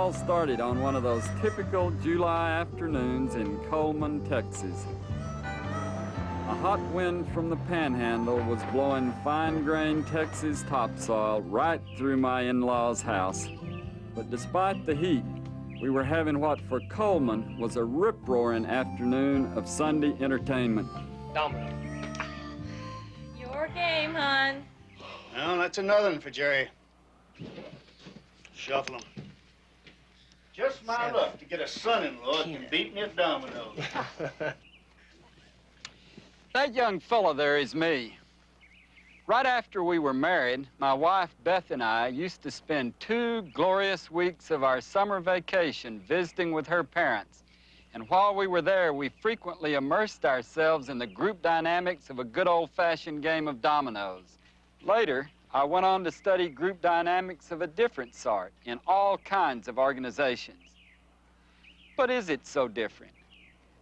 all started on one of those typical July afternoons in Coleman, Texas. A hot wind from the Panhandle was blowing fine-grained Texas topsoil right through my in-laws' house. But despite the heat, we were having what for Coleman was a rip-roaring afternoon of Sunday entertainment. Domino. Your game, hon. Well, that's another one for Jerry. Shuffle 'em. Just my luck to get a son-in-law that can beat me at dominoes. That young fella there is me. Right after we were married, my wife Beth and I used to spend 2 glorious weeks of our summer vacation visiting with her parents. And while we were there, we frequently immersed ourselves in the group dynamics of a good old-fashioned game of dominoes. Later, I went on to study group dynamics of a different sort in all kinds of organizations. But is it so different?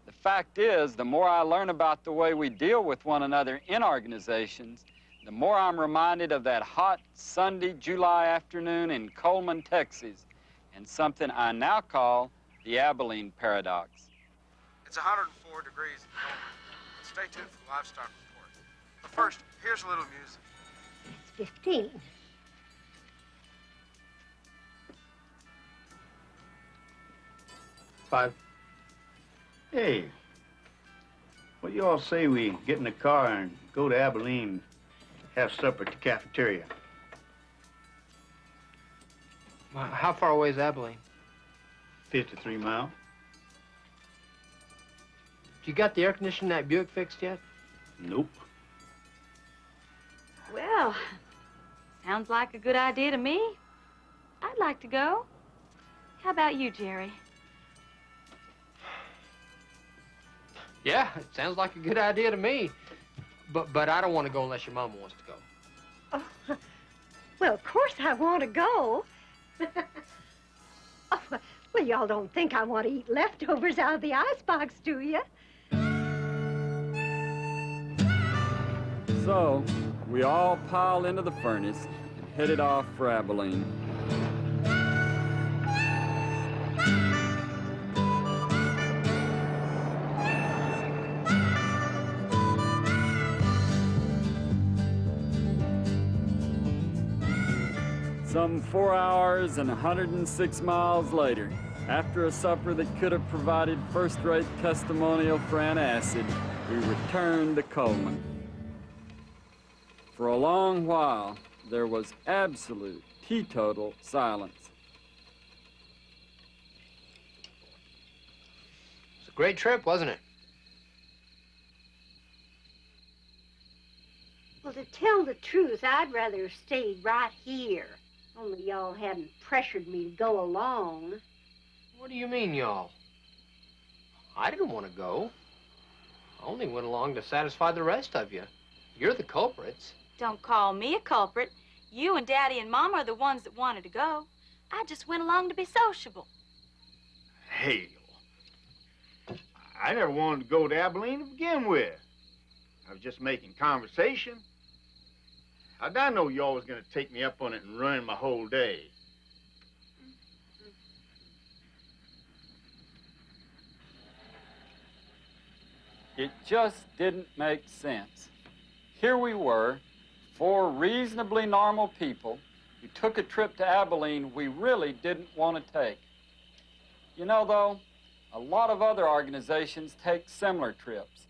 The fact is, the more I learn about the way we deal with one another in organizations, the more I'm reminded of that hot Sunday, July afternoon in Coleman, Texas, and something I now call the Abilene Paradox. It's 104 degrees at the moment. Stay tuned for the livestock report. But first, here's a little music. It's 15. Five. Hey, what do you all say we get in the car and go to Abilene, have supper at the cafeteria? How far away is Abilene? 53 miles. You got the air conditioning in that Buick fixed yet? Nope. Well, sounds like a good idea to me. I'd like to go. How about you, Jerry? Yeah, it sounds like a good idea to me. But I don't want to go unless your mama wants to go. Oh, well, of course I want to go. Oh, well, y'all don't think I want to eat leftovers out of the icebox, do you? So, we all piled into the furnace and headed off for Abilene. Some 4 hours and 106 miles later, after a supper that could have provided first-rate testimonial for antacid, we returned to Coleman. For a long while, there was absolute, teetotal silence. It's a great trip, wasn't it? Well, to tell the truth, I'd rather have stayed right here. Only y'all hadn't pressured me to go along. What do you mean, y'all? I didn't want to go. I only went along to satisfy the rest of you. You're the culprits. Don't call me a culprit. You and Daddy and Mama are the ones that wanted to go. I just went along to be sociable. Hey, I never wanted to go to Abilene to begin with. I was just making conversation. How'd I know y'all was going to take me up on it and ruin my whole day? It just didn't make sense. Here we were, 4 reasonably normal people who took a trip to Abilene we really didn't want to take. You know, though, a lot of other organizations take similar trips.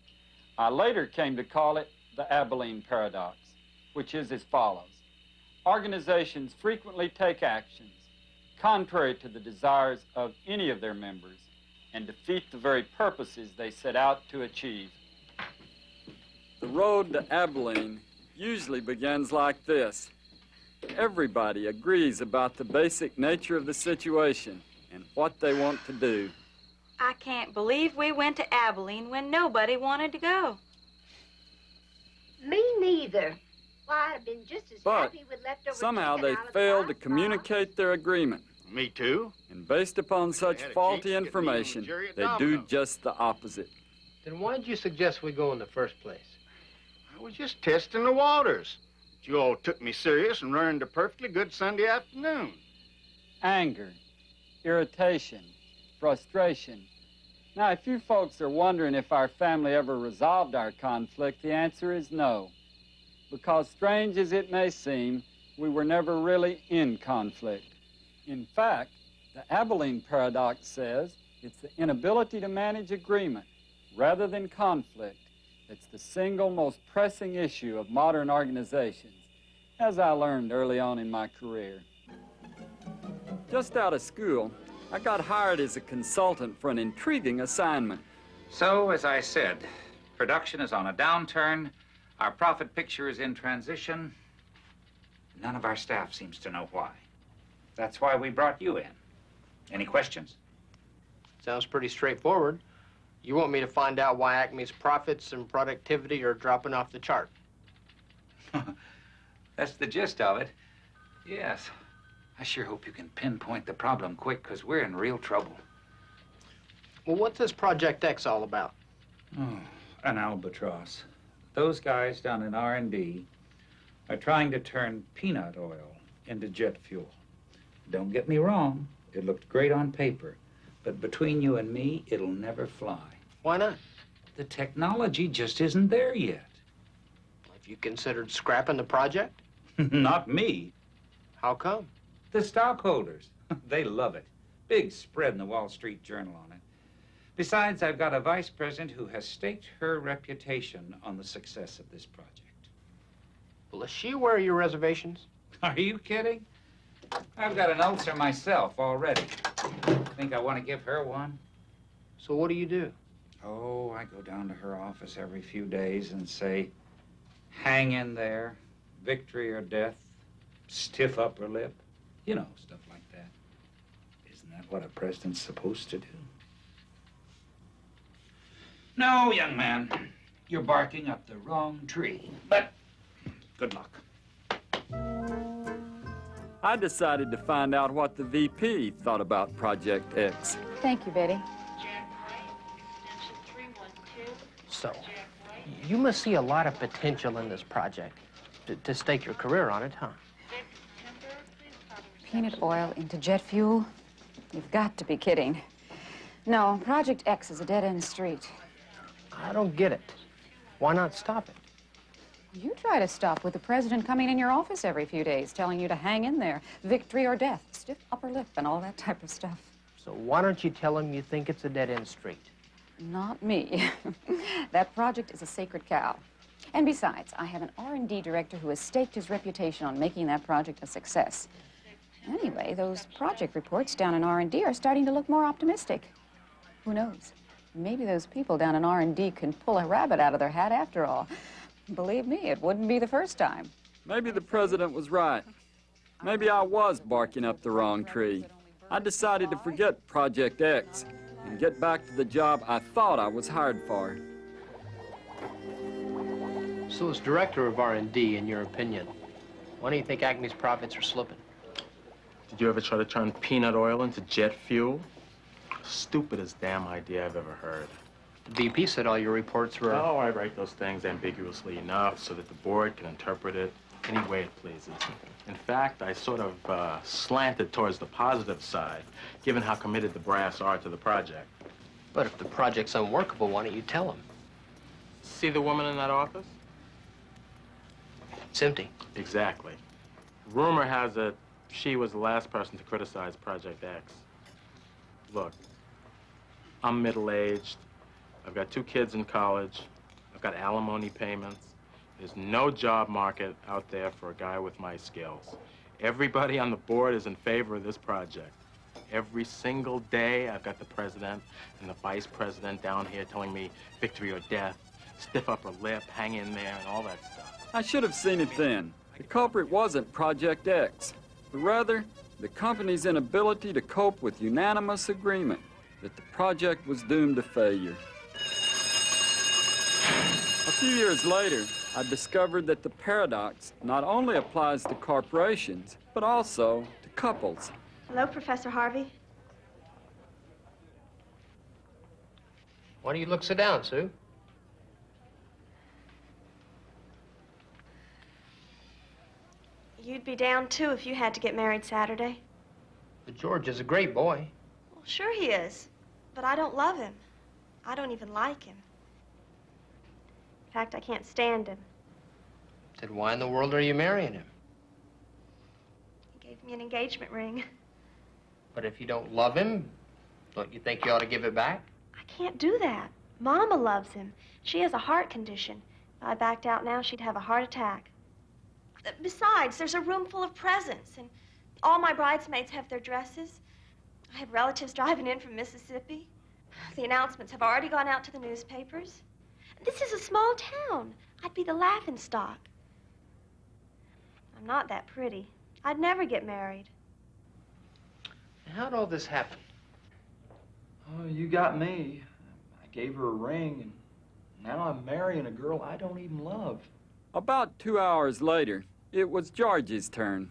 I later came to call it the Abilene Paradox, which is as follows. Organizations frequently take actions contrary to the desires of any of their members and defeat the very purposes they set out to achieve. The road to Abilene usually begins like this. Everybody agrees about the basic nature of the situation and what they want to do. I can't believe we went to Abilene when nobody wanted to go. Me neither. Why, I'd have been just as But happy with leftover somehow chicken they out of the failed to icebox. communicate their agreement. Me too. And based upon such had a faulty chance to get me and information, Jerry at they do dominoes. just the opposite. Then why did you suggest we go in the first place? I was just testing the waters. But you all took me serious and ruined a perfectly good Sunday afternoon. Anger. irritation, frustration. Now, if you folks are wondering if our family ever resolved our conflict, the answer is no. Because strange as it may seem, we were never really in conflict. In fact, the Abilene Paradox says it's the inability to manage agreement rather than conflict that's the single most pressing issue of modern organizations, as I learned early on in my career. Just out of school, I got hired as a consultant for an intriguing assignment. So, as I said, production is on a downturn, our profit picture is in transition. None of our staff seems to know why. That's why we brought you in. Any questions? Sounds pretty straightforward. You want me to find out why Acme's profits and productivity are dropping off the chart? That's the gist of it. Yes. I sure hope you can pinpoint the problem quick, because we're in real trouble. Well, what's this Project X all about? Oh, an albatross. Those guys down in R&D are trying to turn peanut oil into jet fuel. Don't get me wrong, it looked great on paper, but between you and me, it'll never fly. Why not? The technology just isn't there yet. Have you considered scrapping the project? Not me. How come? The stockholders. They love it. Big spread in the Wall Street Journal on it. Besides, I've got a vice president who has staked her reputation on the success of this project. Well, is she aware of your reservations? Are you kidding? I've got an ulcer myself already. Think I want to give her one? So what do? Oh, I go down to her office every few days and say, hang in there, victory or death, stiff upper lip. You know, stuff like that. Isn't that what a president's supposed to do? No, young man, you're barking up the wrong tree. But good luck. I decided to find out what the VP thought about Project X. Thank you, Betty. So, you must see a lot of potential in this project to stake your career on it, huh? Peanut oil into jet fuel? You've got to be kidding. No, Project X is a dead-end street. I don't get it. Why not stop it? You try to stop with the president coming in your office every few days, telling you to hang in there, victory or death, stiff upper lip, and all that type of stuff. So why don't you tell him you think it's a dead-end street? Not me. That project is a sacred cow. And besides, I have an R&D director who has staked his reputation on making that project a success. Anyway, those project reports down in R&D are starting to look more optimistic. Who knows? Maybe those people down in R&D can pull a rabbit out of their hat after all. Believe me, it wouldn't be the first time. Maybe the president was right. Maybe I was barking up the wrong tree. I decided to forget Project X and get back to the job I thought I was hired for. So as director of R&D, in your opinion, why do you think Acme's profits are slipping? Did you ever try to turn peanut oil into jet fuel? Stupidest damn idea I've ever heard. The VP said all your reports were... Oh, I write those things ambiguously enough so that the board can interpret it any way it pleases. In fact, I sort of slanted towards the positive side, given how committed the brass are to the project. But if the project's unworkable, why don't you tell him? See the woman in that office? It's empty. Exactly. Rumor has it she was the last person to criticize Project X. Look, I'm middle-aged. I've got 2 kids in college. I've got alimony payments. There's no job market out there for a guy with my skills. Everybody on the board is in favor of this project. Every single day, I've got the president and the vice president down here telling me victory or death, stiff upper lip, hang in there, and all that stuff. I should have seen it then. The culprit wasn't Project X, but rather the company's inability to cope with unanimous agreement that the project was doomed to failure. A few years later, I discovered that the paradox not only applies to corporations, but also to couples. Hello, Professor Harvey. Why do you look so down, Sue? You'd be down, too, if you had to get married Saturday. But George is a great boy. Sure he is, but I don't love him. I don't even like him. In fact, I can't stand him. Then why in the world are you marrying him? He gave me an engagement ring. But if you don't love him, don't you think you ought to give it back? I can't do that. Mama loves him. She has a heart condition. If I backed out now, she'd have a heart attack. Besides, there's a room full of presents, and all my bridesmaids have their dresses. I have relatives driving in from Mississippi. The announcements have already gone out to the newspapers. This is a small town. I'd be the laughingstock. I'm not that pretty. I'd never get married. How'd all this happen? Oh, you got me. I gave her a ring, and now I'm marrying a girl I don't even love. About 2 hours later, it was George's turn.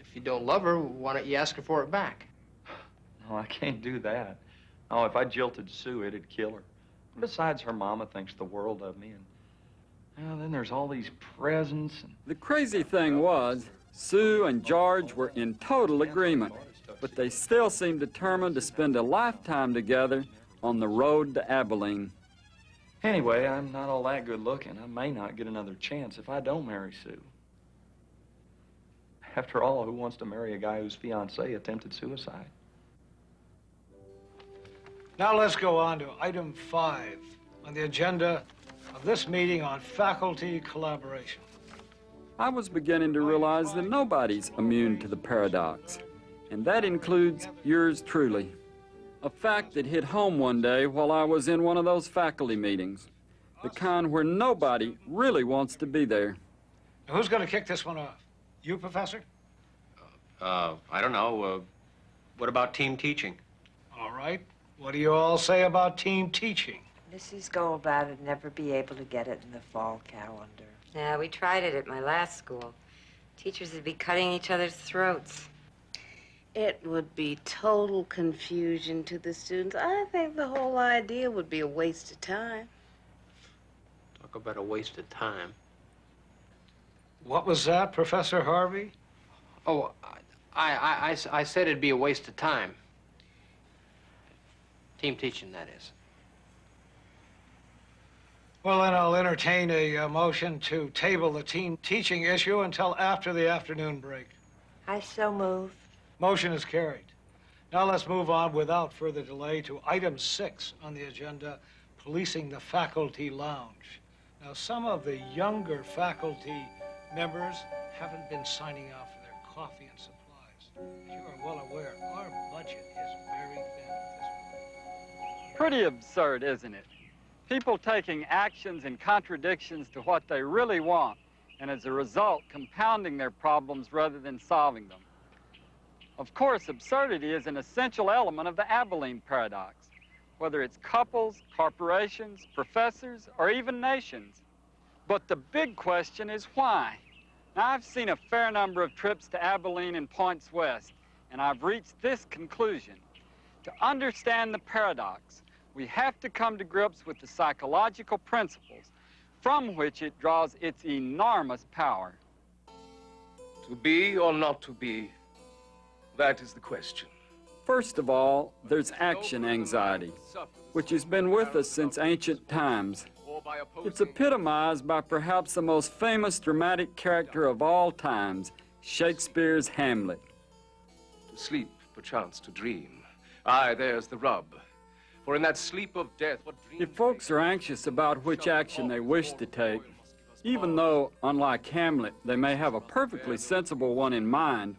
If you don't love her, why don't you ask her for it back? No, I can't do that. Oh, if I jilted Sue, it'd kill her. Besides, her mama thinks the world of me, and then there's all these presents. The crazy thing was, Sue and George were in total agreement, but they still seemed determined to spend a lifetime together on the road to Abilene. Anyway, I'm not all that good looking. I may not get another chance if I don't marry Sue. After all, who wants to marry a guy whose fiancée attempted suicide? Now let's go on to item 5 on the agenda of this meeting on faculty collaboration. I was beginning to realize that nobody's immune to the paradox, and that includes yours truly. A fact that hit home one day while I was in one of those faculty meetings, the kind where nobody really wants to be there. Now, who's going to kick this one off? You, Professor? I don't know. What about team teaching? All right. What do you all say about team teaching? Mrs. Goldbat would never be able to get it in the fall calendar. Yeah, we tried it at my last school. Teachers would be cutting each other's throats. It would be total confusion to the students. I think the whole idea would be a waste of time. Talk about a waste of time. What was that, Professor Harvey? Oh, I said it'd be a waste of time. Team teaching, that is. Well, then I'll entertain a motion to table the team teaching issue until after the afternoon break. I so move. Motion is carried. Now let's move on without further delay to item 6 on the agenda, policing the faculty lounge. Now, some of the younger faculty members haven't been signing off for their coffee and supplies. As you are well aware, our budget is very thin at this point. Pretty absurd, isn't it? People taking actions in contradictions to what they really want, and as a result, compounding their problems rather than solving them. Of course, absurdity is an essential element of the Abilene Paradox, whether it's couples, corporations, professors, or even nations. But the big question is why? Now, I've seen a fair number of trips to Abilene and points west, and I've reached this conclusion. To understand the paradox, we have to come to grips with the psychological principles from which it draws its enormous power. To be or not to be, that is the question. First of all, there's action anxiety, which has been with us since ancient times. It's epitomized by perhaps the most famous dramatic character of all times, Shakespeare's Hamlet. To sleep, perchance to dream. Aye, there's the rub. For in that sleep of death, what dream... If folks are anxious about which action they wish to take, even though, unlike Hamlet, they may have a perfectly sensible one in mind,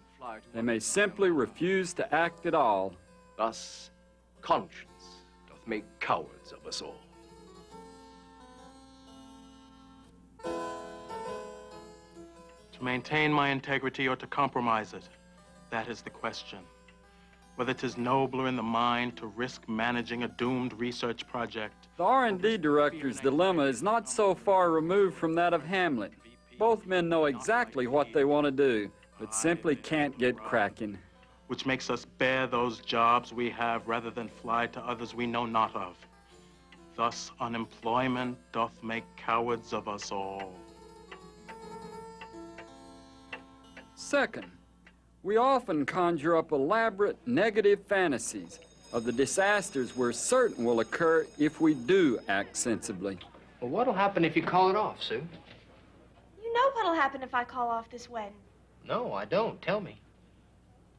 they may simply refuse to act at all. Thus, conscience doth make cowards of us all. To maintain my integrity or to compromise it, that is the question. Whether 'tis nobler in the mind to risk managing a doomed research project. The R&D director's dilemma is not so far removed from that of Hamlet. Both men know exactly what they want to do, but simply can't get cracking. Which makes us bear those jobs we have rather than fly to others we know not of. Thus, unemployment doth make cowards of us all. Second, we often conjure up elaborate negative fantasies of the disasters we're certain will occur if we do act sensibly. Well, what'll happen if you call it off, Sue? You know what'll happen if I call off this wedding. No, I don't. Tell me.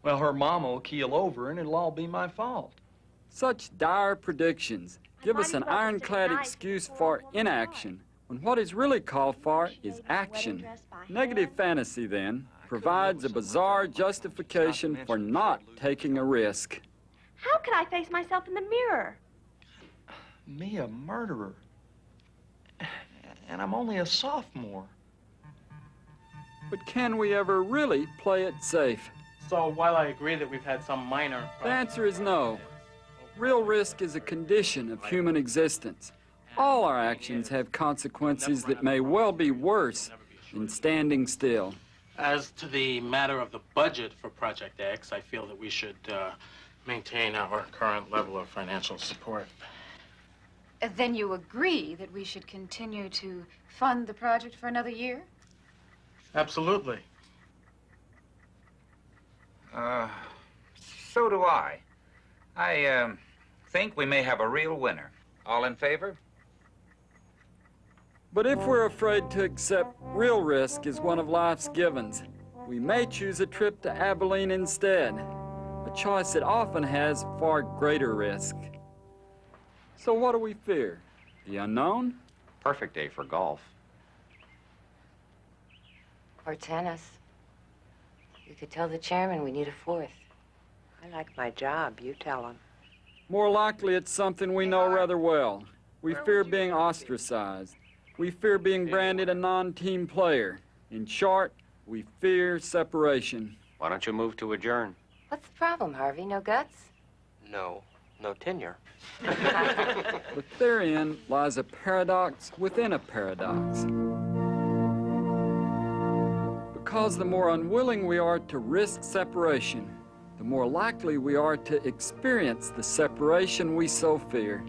Well, her mama will keel over, and it'll all be my fault. Such dire predictions give us an ironclad excuse for inaction, when what is really called for is action. Negative fantasy, then, provides a bizarre justification for not taking a risk. How could I face myself in the mirror? Me, a murderer. And I'm only a sophomore. But can we ever really play it safe? So while I agree that we've had some minor... The answer is no. Real risk is a condition of human existence. All our actions have consequences that may well be worse than standing still. As to the matter of the budget for Project X, I feel that we should maintain our current level of financial support. Then you agree that we should continue to fund the project for another year? Absolutely. So do I. I think we may have a real winner. All in favor? But if we're afraid to accept real risk as one of life's givens, we may choose a trip to Abilene instead, a choice that often has far greater risk. So what do we fear? The unknown? Perfect day for golf. Or tennis. You could tell the chairman we need a fourth. I like my job. You tell him. More likely it's something we know rather well. We fear being ostracized. We fear being branded a non-team player. In short, we fear separation. Why don't you move to adjourn? What's the problem, Harvey? No guts? No tenure. But therein lies a paradox within a paradox. Because the more unwilling we are to risk separation, the more likely we are to experience the separation we so fear.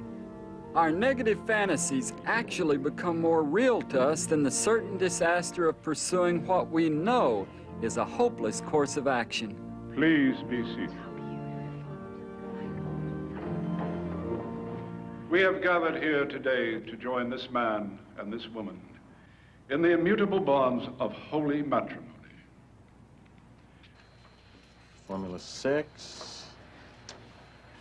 Our negative fantasies actually become more real to us than the certain disaster of pursuing what we know is a hopeless course of action. Please be seated. We have gathered here today to join this man and this woman in the immutable bonds of holy matrimony. Formula 6.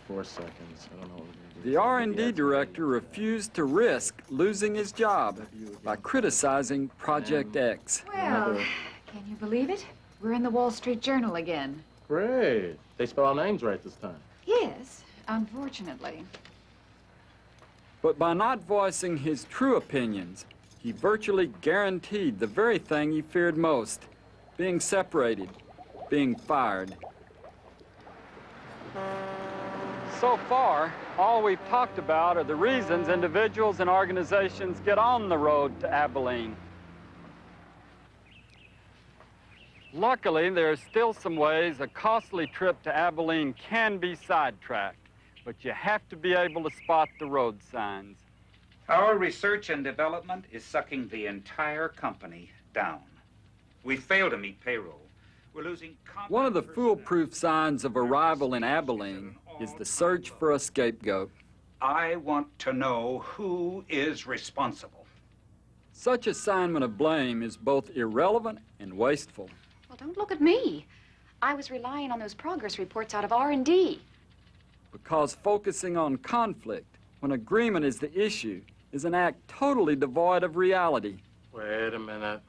4 seconds. I don't know what we're gonna do. The R&D director refused to risk losing his job by criticizing Project X. Well, can you believe it? We're in the Wall Street Journal again. Great. They spell our names right this time. Yes, unfortunately. But by not voicing his true opinions, he virtually guaranteed the very thing he feared most, being separated, being fired. So far, all we've talked about are the reasons individuals and organizations get on the road to Abilene. Luckily, there are still some ways a costly trip to Abilene can be sidetracked, but you have to be able to spot the road signs. Our research and development is sucking the entire company down. We fail to meet payroll. We're losing confidence. One of the foolproof signs of arrival in Abilene is the search for a scapegoat. I want to know who is responsible. Such assignment of blame is both irrelevant and wasteful. Well, don't look at me. I was relying on those progress reports out of R&D. Because focusing on conflict when agreement is the issue is an act totally devoid of reality. Wait a minute.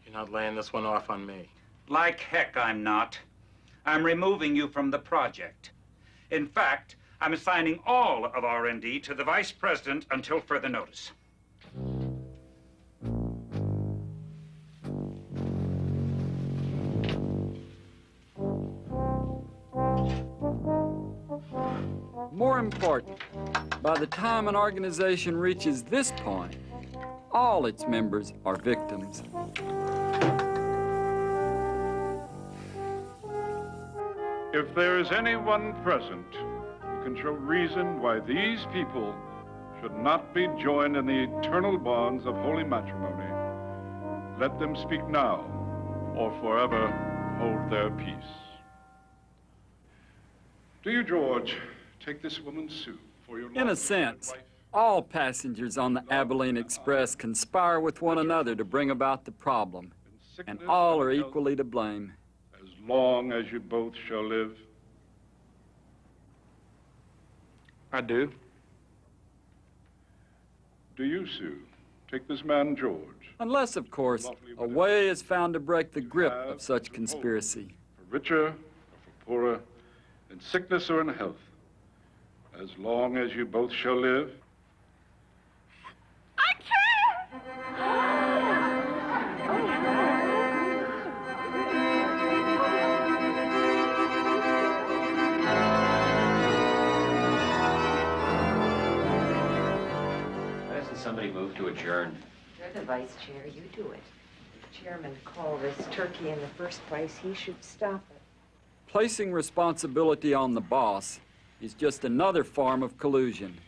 You're not laying this one off on me. Like heck, I'm not. I'm removing you from the project. In fact, I'm assigning all of R&D to the vice president until further notice. More important, by the time an organization reaches this point, all its members are victims. If there is anyone present who can show reason why these people should not be joined in the eternal bonds of holy matrimony, let them speak now or forever hold their peace. Do you, George, take this woman, Sue, for your In a sense, all passengers on the Abilene Express conspire with one another to bring about the problem, and all are equally to blame. as long as you both shall live. I do. Do you, Sue? Take this man, George. Unless, of course, a way is found to break the grip of such conspiracy. For richer or for poorer, in sickness or in health, as long as you both shall live. Why doesn't somebody move to adjourn? You're the vice chair. You do it. If the chairman called this turkey in the first place, he should stop it. Placing responsibility on the boss is just another form of collusion.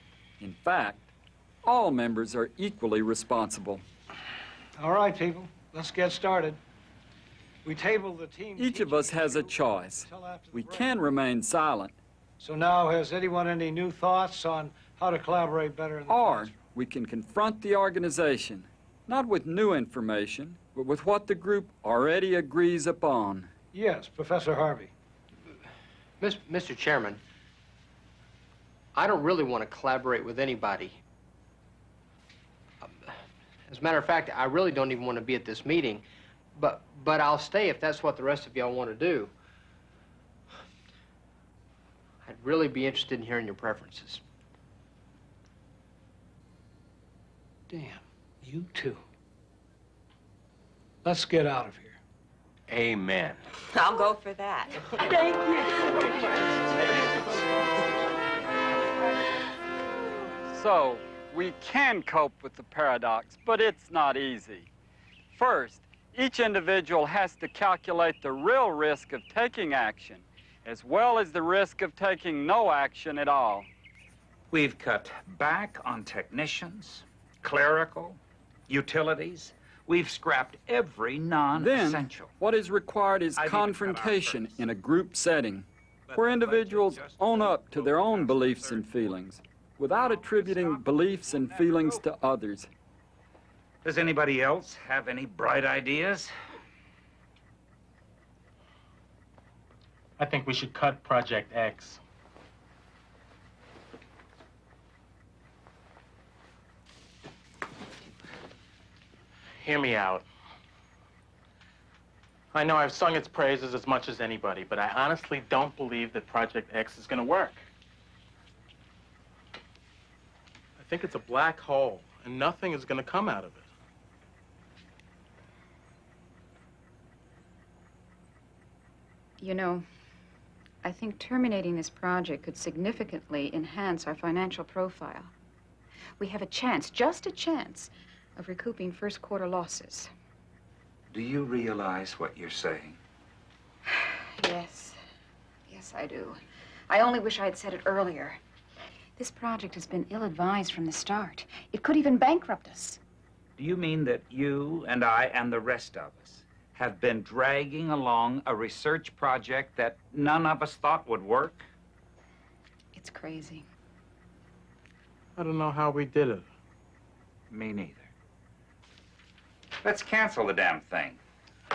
In fact, all members are equally responsible. All right, people, let's get started. We table the team. Each of us has a choice. We can remain silent. So now, has anyone any new thoughts on how to collaborate better in the Or we can confront the organization, not with new information, but with what the group already agrees upon. Yes, Professor Harvey. Mr. Chairman, I don't really want to collaborate with anybody. As a matter of fact, I really don't even want to be at this meeting, but I'll stay if that's what the rest of y'all want to do. I'd really be interested in hearing your preferences. Damn, you too. Let's get out of here. Amen. I'll go for that. Thank you. So, we can cope with the paradox, but it's not easy. First, each individual has to calculate the real risk of taking action, as well as the risk of taking no action at all. We've cut back on technicians, clerical, utilities. We've scrapped every non-essential. Then, what is required is confrontation in a group setting, where individuals own up to their own beliefs and feelings, without attributing beliefs and feelings to others. Does anybody else have any bright ideas? I think we should cut Project X. Hear me out. I know I've sung its praises as much as anybody, but I honestly don't believe that Project X is going to work. I think it's a black hole, and nothing is going to come out of it. You know, I think terminating this project could significantly enhance our financial profile. We have a chance, just a chance, of recouping first quarter losses. Do you realize what you're saying? Yes. Yes, I do. I only wish I'd said it earlier. This project has been ill-advised from the start. It could even bankrupt us. Do you mean that you and I and the rest of us have been dragging along a research project that none of us thought would work? It's crazy. I don't know how we did it. Me neither. Let's cancel the damn thing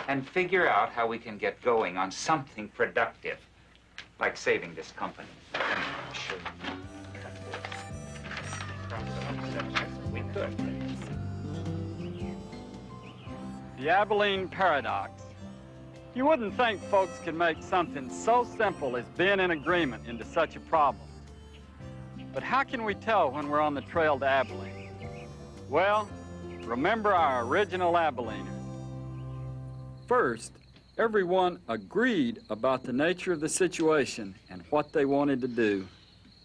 and figure out how we can get going on something productive, like saving this company. Sure. We could. The Abilene Paradox. You wouldn't think folks could make something so simple as being in agreement into such a problem. But how can we tell when we're on the trail to Abilene? Well, remember our original Abileners. First, everyone agreed about the nature of the situation and what they wanted to do.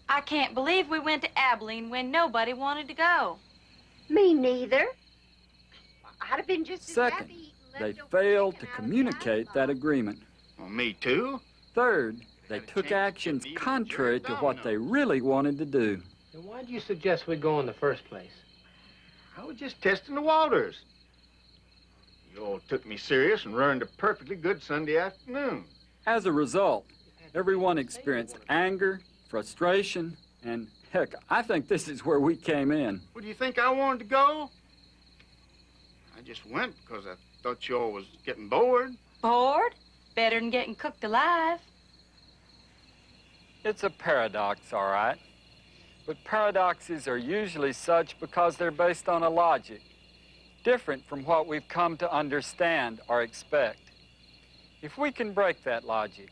I can't believe we went to Abilene when nobody wanted to go. Me neither. I'd have been just Second, they failed to communicate that agreement. Well, me too. Third, they took actions contrary to what they really wanted to do. Then why did you suggest we go in the first place? I was just testing the waters. You all took me serious and ruined a perfectly good Sunday afternoon. As a result, everyone experienced anger, frustration, and heck, I think this is where we came in. Well, do you think I wanted to go? I just went because I thought y'all was getting bored. Bored? Better than getting cooked alive. It's a paradox, all right. But paradoxes are usually such because they're based on a logic different from what we've come to understand or expect. If we can break that logic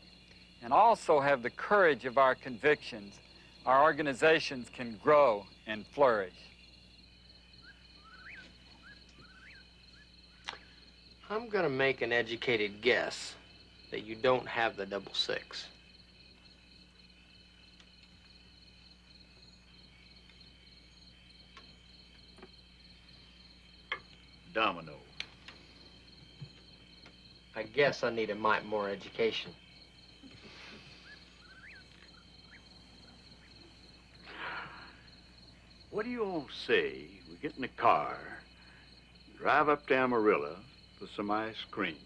and also have the courage of our convictions, our organizations can grow and flourish. I'm gonna make an educated guess that you don't have the 66. Domino. I guess I need a mite more education. What do you all say we get in the car, drive up to Amarillo for some ice cream?